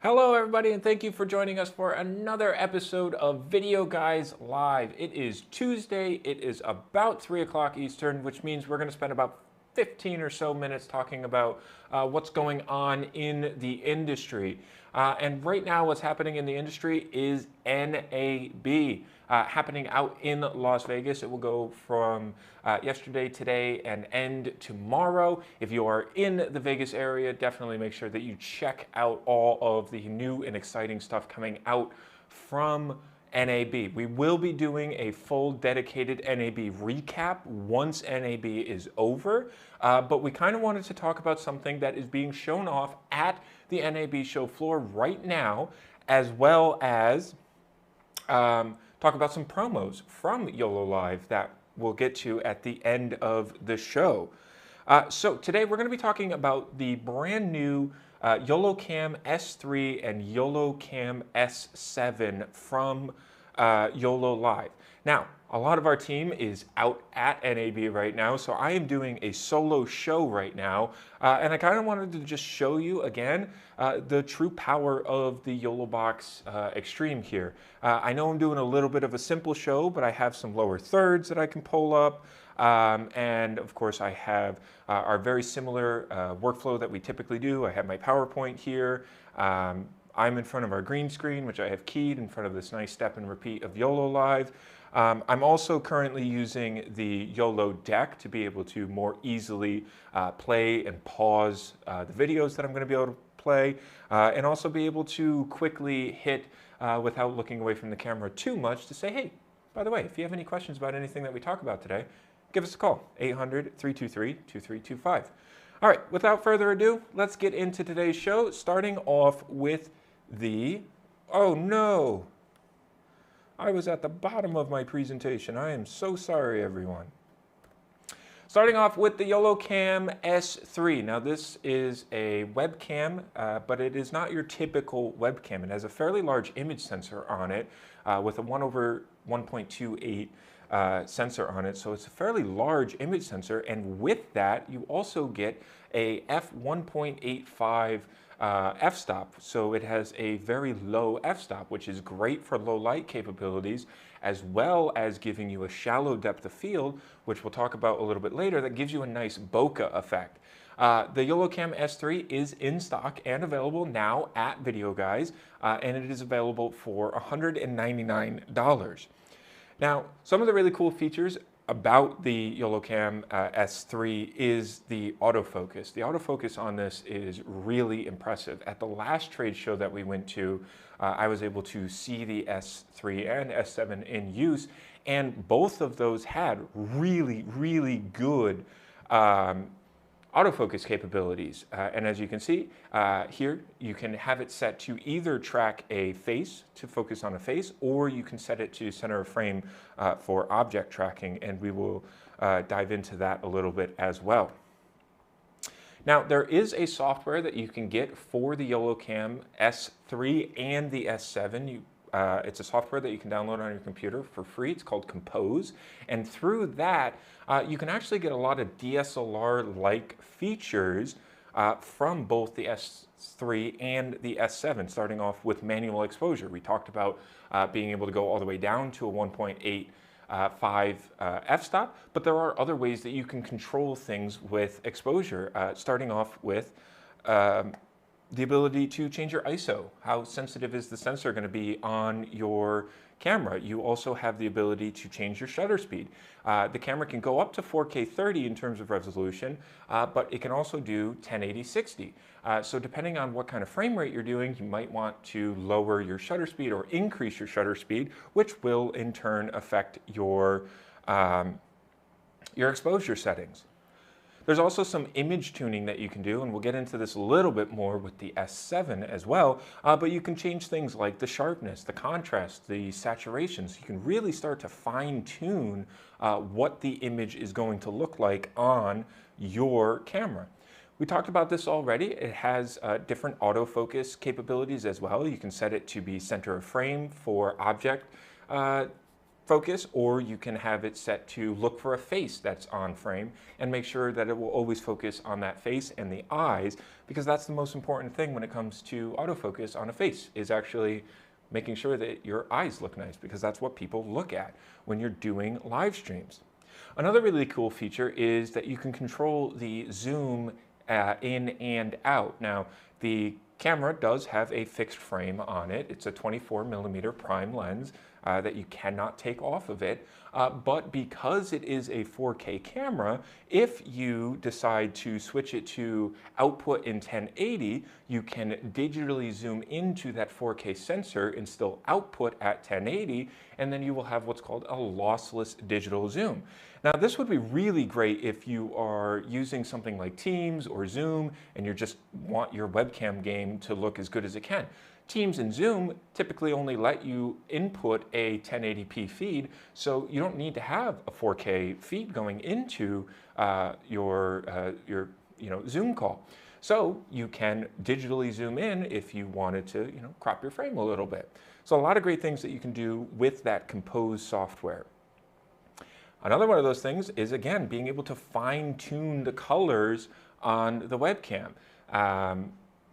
Hello everybody, and thank you for joining us for another episode of Videoguys Live. It is Tuesday, it is about 3 o'clock Eastern, which means we're going to spend about 15 or so minutes talking about what's going on in the industry. And right now what's happening in the industry is NAB. Happening out in Las Vegas. It will go from yesterday, today, and end tomorrow. If you are in the Vegas area, definitely make sure that you check out all of the new and exciting stuff coming out from NAB. We will be doing a full dedicated NAB recap once NAB is over, but we kind of wanted to talk about something that is being shown off at the NAB show floor right now, as well as talk about some promos from YoloLiv that we'll get to at the end of the show. So today we're going to be talking about the brand new YoloCam S3 and YoloCam S7 from YoloLiv. Now, a lot of our team is out at NAB right now, so I am doing a solo show right now, and I kind of wanted to just show you again the true power of the YoloBox Extreme here. I know I'm doing a little bit of a simple show, but I have some lower thirds that I can pull up, and of course I have our very similar workflow that we typically do. I have my PowerPoint here. I'm in front of our green screen, which I have keyed in front of this nice step and repeat of YoloLiv. I'm also currently using the YOLO deck to be able to more easily play and pause the videos that I'm going to be able to play, and also be able to quickly hit without looking away from the camera too much to say, hey, by the way, if you have any questions about anything that we talk about today, give us a call, 800-323-2325. All right, without further ado, let's get into today's show, starting off with the, oh no, I was at the bottom of my presentation. I am so sorry, everyone. Starting off with the YoloCam S3. Now this is a webcam, but it is not your typical webcam. It has a fairly large image sensor on it with a 1/1.28 sensor on it. So it's a fairly large image sensor, and with that you also get a f1.85 f-stop, so it has a very low f-stop, which is great for low light capabilities, as well as giving you a shallow depth of field, which we'll talk about a little bit later, that gives you a nice bokeh effect. The YoloCam S3 is in stock and available now at Videoguys, and it is available for $199. Now, some of the really cool features about the YoloCam S3 is the autofocus. The autofocus on this is really impressive. At the last trade show that we went to, I was able to see the S3 and S7 in use, and both of those had really, really good autofocus capabilities. And as you can see here, you can have it set to either track a face to focus on a face, or you can set it to center of frame for object tracking, and we will dive into that a little bit as well. Now, there is a software that you can get for the YoloCam S3 and the S7. It's a software that you can download on your computer for free. It's called Compose, and through that you can actually get a lot of DSLR-like features from both the S3 and the S7, starting off with manual exposure. We talked about being able to go all the way down to a 1.85 f-stop, but there are other ways that you can control things with exposure, starting off with the ability to change your ISO. How sensitive is the sensor going to be on your camera? You also have the ability to change your shutter speed. The camera can go up to 4K 30 in terms of resolution, but it can also do 1080 60. So depending on what kind of frame rate you're doing, you might want to lower your shutter speed or increase your shutter speed, which will in turn affect your exposure settings. There's also some image tuning that you can do, and we'll get into this a little bit more with the S7 as well, but you can change things like the sharpness, the contrast, the saturations. You can really start to fine-tune what the image is going to look like on your camera. We talked about this already. It has different autofocus capabilities as well. You can set it to be center of frame for object focus, or you can have it set to look for a face that's on frame and make sure that it will always focus on that face and the eyes, because that's the most important thing when it comes to autofocus on a face, is actually making sure that your eyes look nice, because that's what people look at when you're doing live streams. Another really cool feature is that you can control the zoom in and out. Now, the camera does have a fixed frame on it. It's a 24mm prime lens that you cannot take off of it. But because it is a 4K camera, if you decide to switch it to output in 1080, you can digitally zoom into that 4K sensor and still output at 1080, and then you will have what's called a lossless digital zoom. Now, this would be really great if you are using something like Teams or Zoom and you just want your webcam game to look as good as it can. Teams and Zoom typically only let you input a 1080p feed, so you don't need to have a 4K feed going into your Zoom call. So you can digitally zoom in if you wanted to crop your frame a little bit. So a lot of great things that you can do with that Compose software. Another one of those things is, again, being able to fine-tune the colors on the webcam.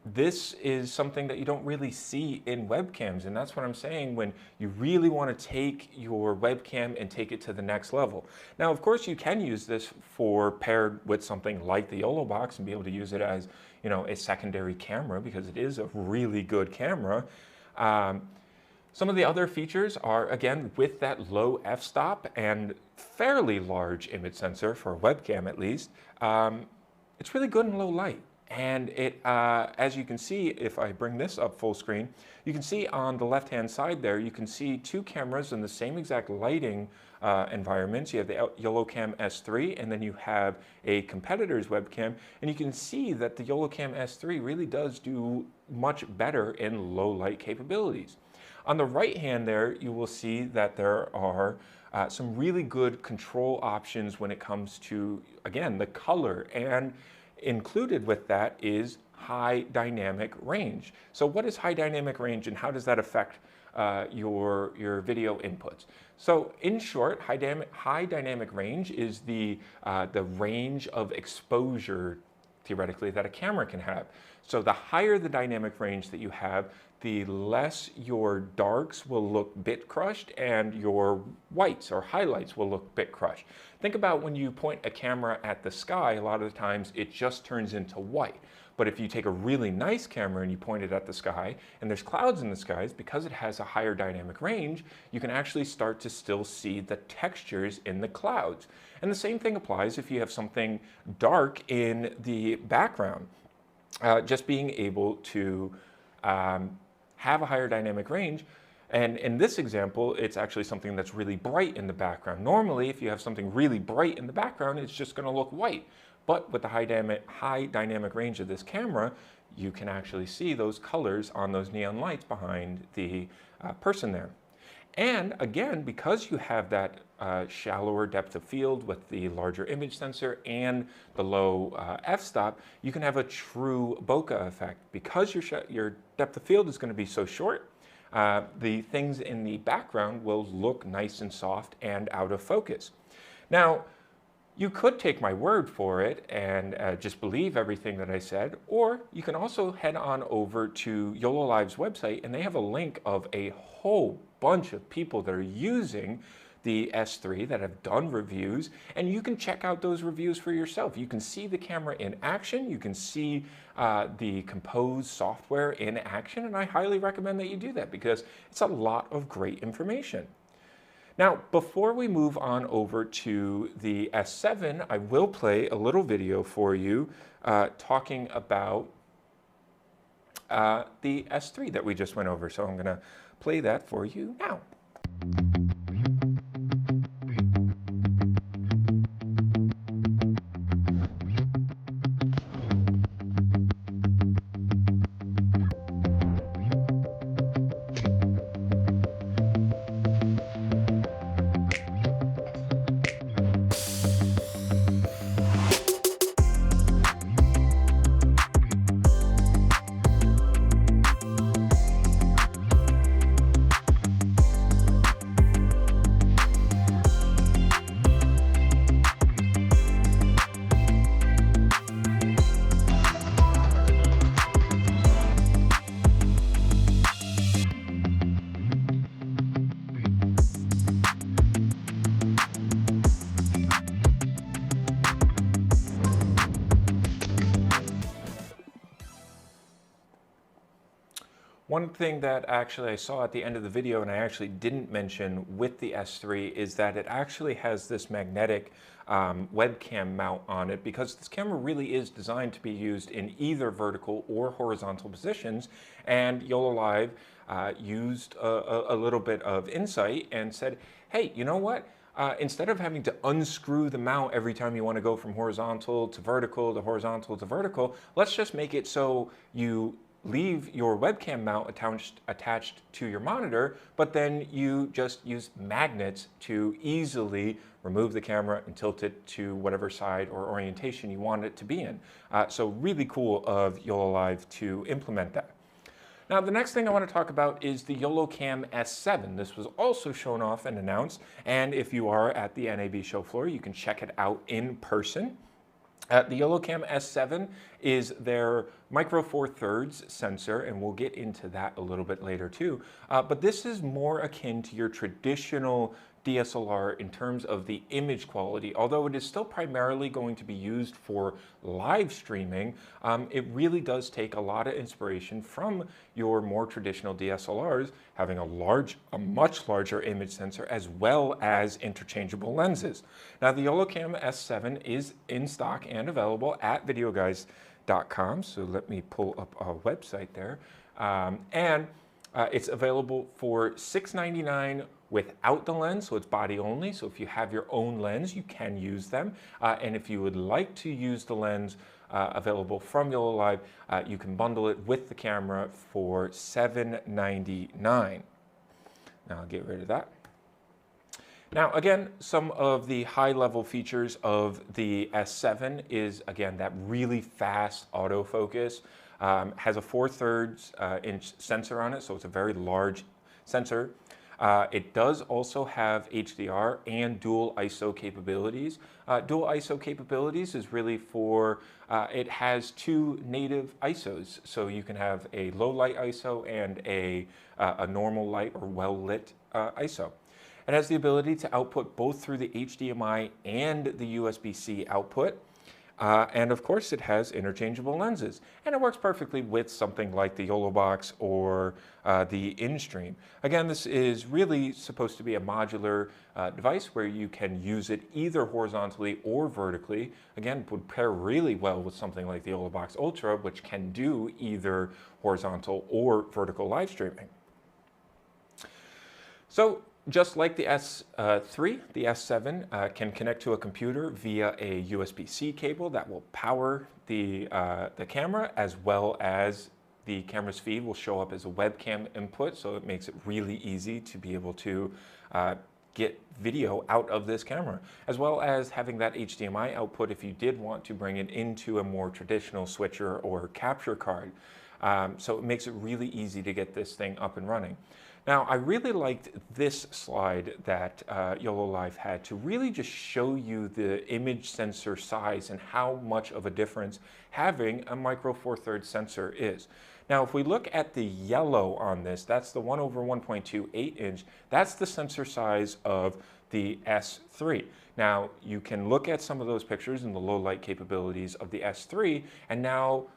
This is something that you don't really see in webcams, and that's what I'm saying when you really want to take your webcam and take it to the next level. Now, of course, you can use this for paired with something like the YoloBox and be able to use it as, a secondary camera, because it is a really good camera. Some of the other features are, again, with that low f-stop and fairly large image sensor for a webcam at least, it's really good in low light. And it, as you can see, if I bring this up full screen, you can see on the left-hand side there, you can see two cameras in the same exact lighting environments. You have the YoloCam S3, and then you have a competitor's webcam. And you can see that the YoloCam S3 really does do much better in low light capabilities. On the right hand there, you will see that there are some really good control options when it comes to, again, the color, and included with that is high dynamic range. So what is high dynamic range, and how does that affect your video inputs? So in short, high dynamic range is the range of exposure, theoretically, that a camera can have. So the higher the dynamic range that you have, the less your darks will look bit crushed and your whites or highlights will look bit crushed. Think about when you point a camera at the sky, a lot of the times it just turns into white. But if you take a really nice camera and you point it at the sky and there's clouds in the skies, because it has a higher dynamic range, you can actually start to still see the textures in the clouds. And the same thing applies if you have something dark in the background. Just being able to have a higher dynamic range. And in this example, it's actually something that's really bright in the background. Normally, if you have something really bright in the background, it's just going to look white. But with the high dynamic range of this camera, you can actually see those colors on those neon lights behind the person there. And again, because you have that shallower depth of field with the larger image sensor and the low f-stop, you can have a true bokeh effect. Because your depth of field is going to be so short, the things in the background will look nice and soft and out of focus. Now, you could take my word for it and just believe everything that I said, or you can also head on over to YoloLiv's website, and they have a link of a whole bunch of people that are using the S3 that have done reviews, and you can check out those reviews for yourself. You can see the camera in action, you can see the Compose software in action, and I highly recommend that you do that because it's a lot of great information. Now, before we move on over to the S7, I will play a little video for you talking about the S3 that we just went over. So I'm going to play that for you now. One thing that actually I saw at the end of the video and I actually didn't mention with the S3 is that it actually has this magnetic webcam mount on it, because this camera really is designed to be used in either vertical or horizontal positions, and YoloLiv used a little bit of insight and said, hey, you know what? Instead of having to unscrew the mount every time you want to go from horizontal to vertical to horizontal to vertical, let's just make it so you leave your webcam mount attached to your monitor, but then you just use magnets to easily remove the camera and tilt it to whatever side or orientation you want it to be in. So really cool of YoloLiv to implement that. Now, the next thing I want to talk about is the YoloCam S7. This was also shown off and announced, and if you are at the NAB show floor, you can check it out in person. The YoloCam S7 is their micro four thirds sensor, and we'll get into that a little bit later too. But this is more akin to your traditional DSLR in terms of the image quality. Although it is still primarily going to be used for live streaming, it really does take a lot of inspiration from your more traditional DSLRs, having a much larger image sensor as well as interchangeable lenses. Now, the YoloCam S7 is in stock and available at Videoguys.com. So let me pull up our website there. It's available for $699 without the lens, so it's body only. So if you have your own lens, you can use them. And if you would like to use the lens available from YoloLiv, you can bundle it with the camera for $799. Now I'll get rid of that. Now, again, some of the high-level features of the S7 is, again, that really fast autofocus. Has a 4/3 inch sensor on it, so it's a very large sensor. It does also have HDR and dual ISO capabilities. Dual ISO capabilities is really for, it has two native ISOs. So you can have a low light ISO and a normal light or well-lit ISO. It has the ability to output both through the HDMI and the USB-C output. And of course, it has interchangeable lenses, and it works perfectly with something like the YoloBox or the InStream. Again, this is really supposed to be a modular device where you can use it either horizontally or vertically. Again, would pair really well with something like the YoloBox Ultra, which can do either horizontal or vertical live streaming. So, just like the S3, the S7 can connect to a computer via a USB-C cable that will power the camera, as well as the camera's feed will show up as a webcam input, so it makes it really easy to be able to get video out of this camera, as well as having that HDMI output if you did want to bring it into a more traditional switcher or capture card. So it makes it really easy to get this thing up and running. Now, I really liked this slide that YoloLiv had to really just show you the image sensor size and how much of a difference having a micro four thirds sensor is. Now, if we look at the yellow on this, that's the 1/1.28 inch. That's the sensor size of the S3. Now, you can look at some of those pictures and the low light capabilities of the S3, and now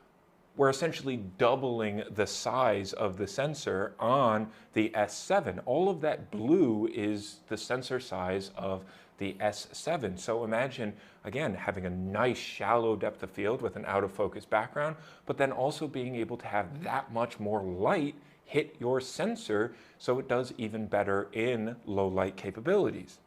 we're essentially doubling the size of the sensor on the S7. All of that blue is the sensor size of the S7. So imagine, again, having a nice shallow depth of field with an out of focus background, but then also being able to have that much more light hit your sensor, so it does even better in low light capabilities.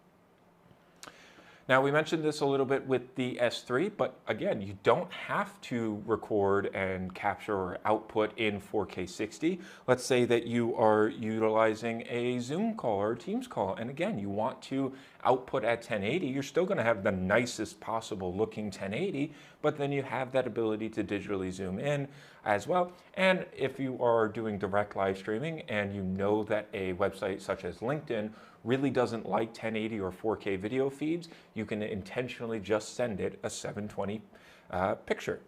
Now, we mentioned this a little bit with the S3, but again, you don't have to record and capture or output in 4K 60. Let's say that you are utilizing a Zoom call or a Teams call, and again, you want to output at 1080. You're still going to have the nicest possible looking 1080, but then you have that ability to digitally zoom in as well. And if you are doing direct live streaming and you know that a website such as LinkedIn really doesn't like 1080 or 4K video feeds, you can intentionally just send it a 720 picture.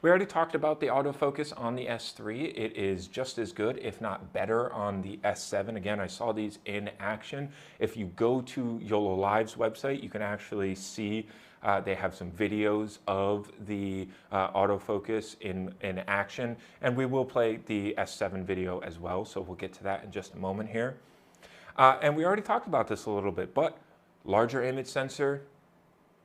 We already talked about the autofocus on the S3. It is just as good, if not better, on the S7. Again, I saw these in action. If you go to YoloLiv's website, you can actually see They have some videos of the autofocus in action, and we will play the S7 video as well, so we'll get to that in just a moment here. And we already talked about this a little bit, but larger image sensor,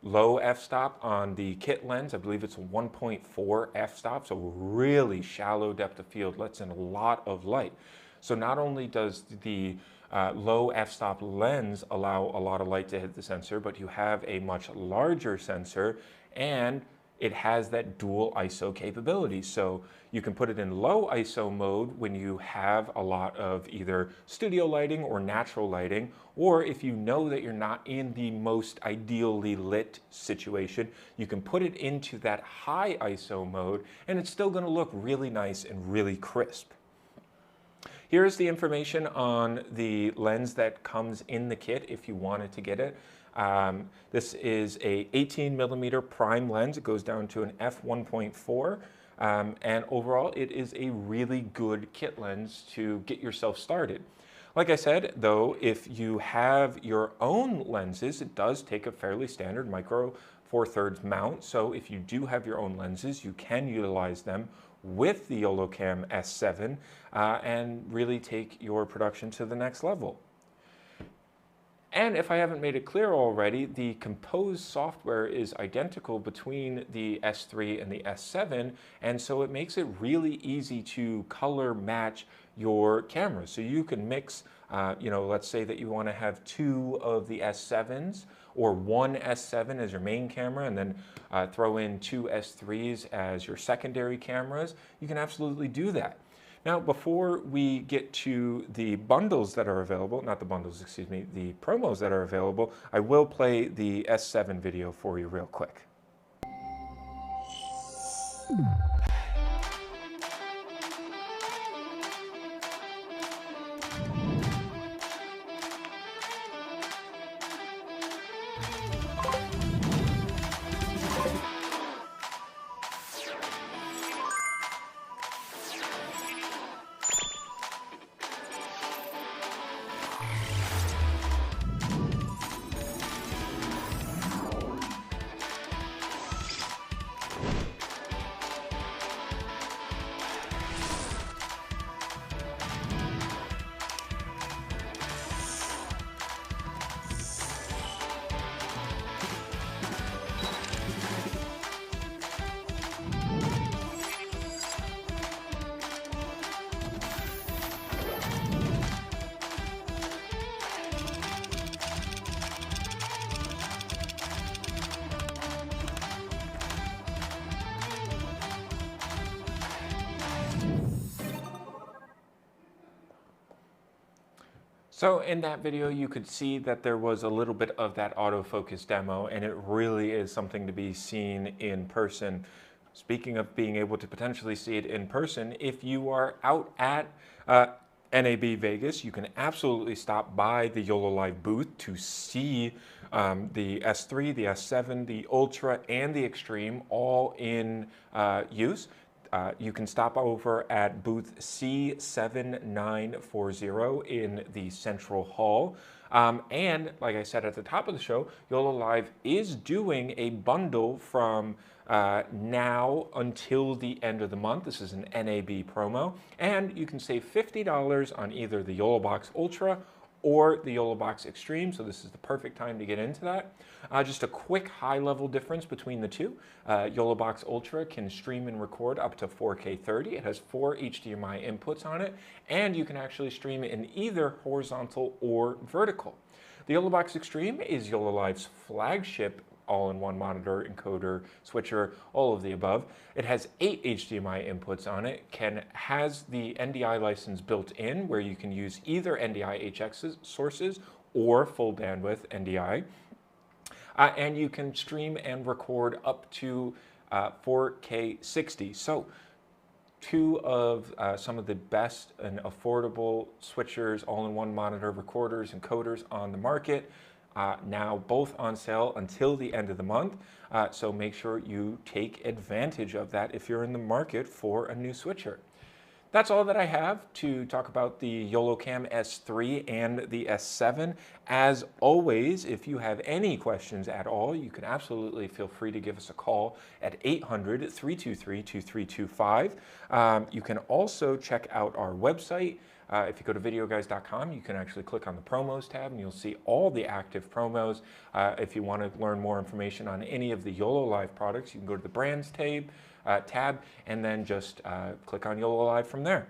low f-stop on the kit lens. I believe it's a 1.4 f-stop, so really shallow depth of field, lets in a lot of light. So not only does the low f-stop lens allow a lot of light to hit the sensor, but you have a much larger sensor, and it has that dual ISO capability. So you can put it in low ISO mode when you have a lot of either studio lighting or natural lighting, or if you know that you're not in the most ideally lit situation, you can put it into that high ISO mode and it's still gonna look really nice and really crisp. Here's the information on the lens that comes in the kit if you wanted to get it. This is a 18mm prime lens. It goes down to an f1.4, and overall it is a really good kit lens to get yourself started. Like I said, though, if you have your own lenses, it does take a fairly standard micro four thirds mount. So if you do have your own lenses, you can utilize them with the YoloCam S7 and really take your production to the next level. And if I haven't made it clear already, the Compose software is identical between the S3 and the S7, and so it makes it really easy to color match your cameras. So you can mix, let's say that you want to have two of the S7s or one S7 as your main camera, and then throw in two S3s as your secondary cameras. You can absolutely do that. Now, before we get to the bundles that are available, not the bundles, excuse me, the promos that are available, I will play the S7 video for you real quick. So in that video, you could see that there was a little bit of that autofocus demo, and it really is something to be seen in person. Speaking of being able to potentially see it in person, if you are out at NAB Vegas, you can absolutely stop by the YoloLiv booth to see the S3, the S7, the Ultra, and the Extreme all in use. You can stop over at booth C7940 in the Central Hall. And like I said at the top of the show, YoloLiv is doing a bundle from now until the end of the month. This is an NAB promo, and you can save $50 on either the YoloBox Ultra or the YoloBox Extreme, so this is the perfect time to get into that. Just a quick high-level difference between the two. YoloBox Ultra can stream and record up to 4K 30. It has 4 HDMI inputs on it, and you can actually stream it in either horizontal or vertical. The YoloBox Extreme is YoloLiv's flagship all-in-one monitor, encoder, switcher, all of the above. It has 8 HDMI inputs on it, has the NDI license built in where you can use either NDI HX sources or full bandwidth NDI. And you can stream and record up to 4K 60. So two of some of the best and affordable switchers, all-in-one monitor, recorders, encoders on the market. Now both on sale until the end of the month, so make sure you take advantage of that if you're in the market for a new switcher. That's all that I have to talk about the YoloCam S3 and the S7. As always, if you have any questions at all, you can absolutely feel free to give us a call at 800-323-2325. You can also check out our website. If you go to videoguys.com, you can actually click on the promos tab and you'll see all the active promos. If you want to learn more information on any of the YoloLiv products, you can go to the brands tab and then just click on YoloLiv from there.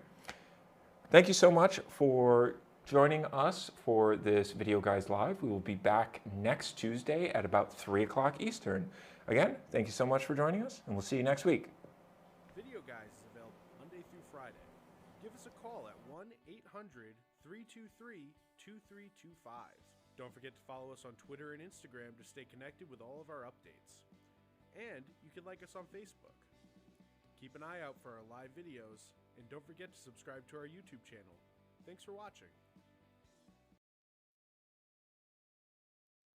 Thank you so much for joining us for this Video Guys Live. We will be back next Tuesday at about 3 o'clock Eastern. Again, thank you so much for joining us, and we'll see you next week. Video Guys is available Monday through Friday. Give us a call at 1-800-323-2325. Don't forget to follow us on Twitter and Instagram to stay connected with all of our updates. And you can like us on Facebook. Keep an eye out for our live videos, and don't forget to subscribe to our YouTube channel. Thanks for watching.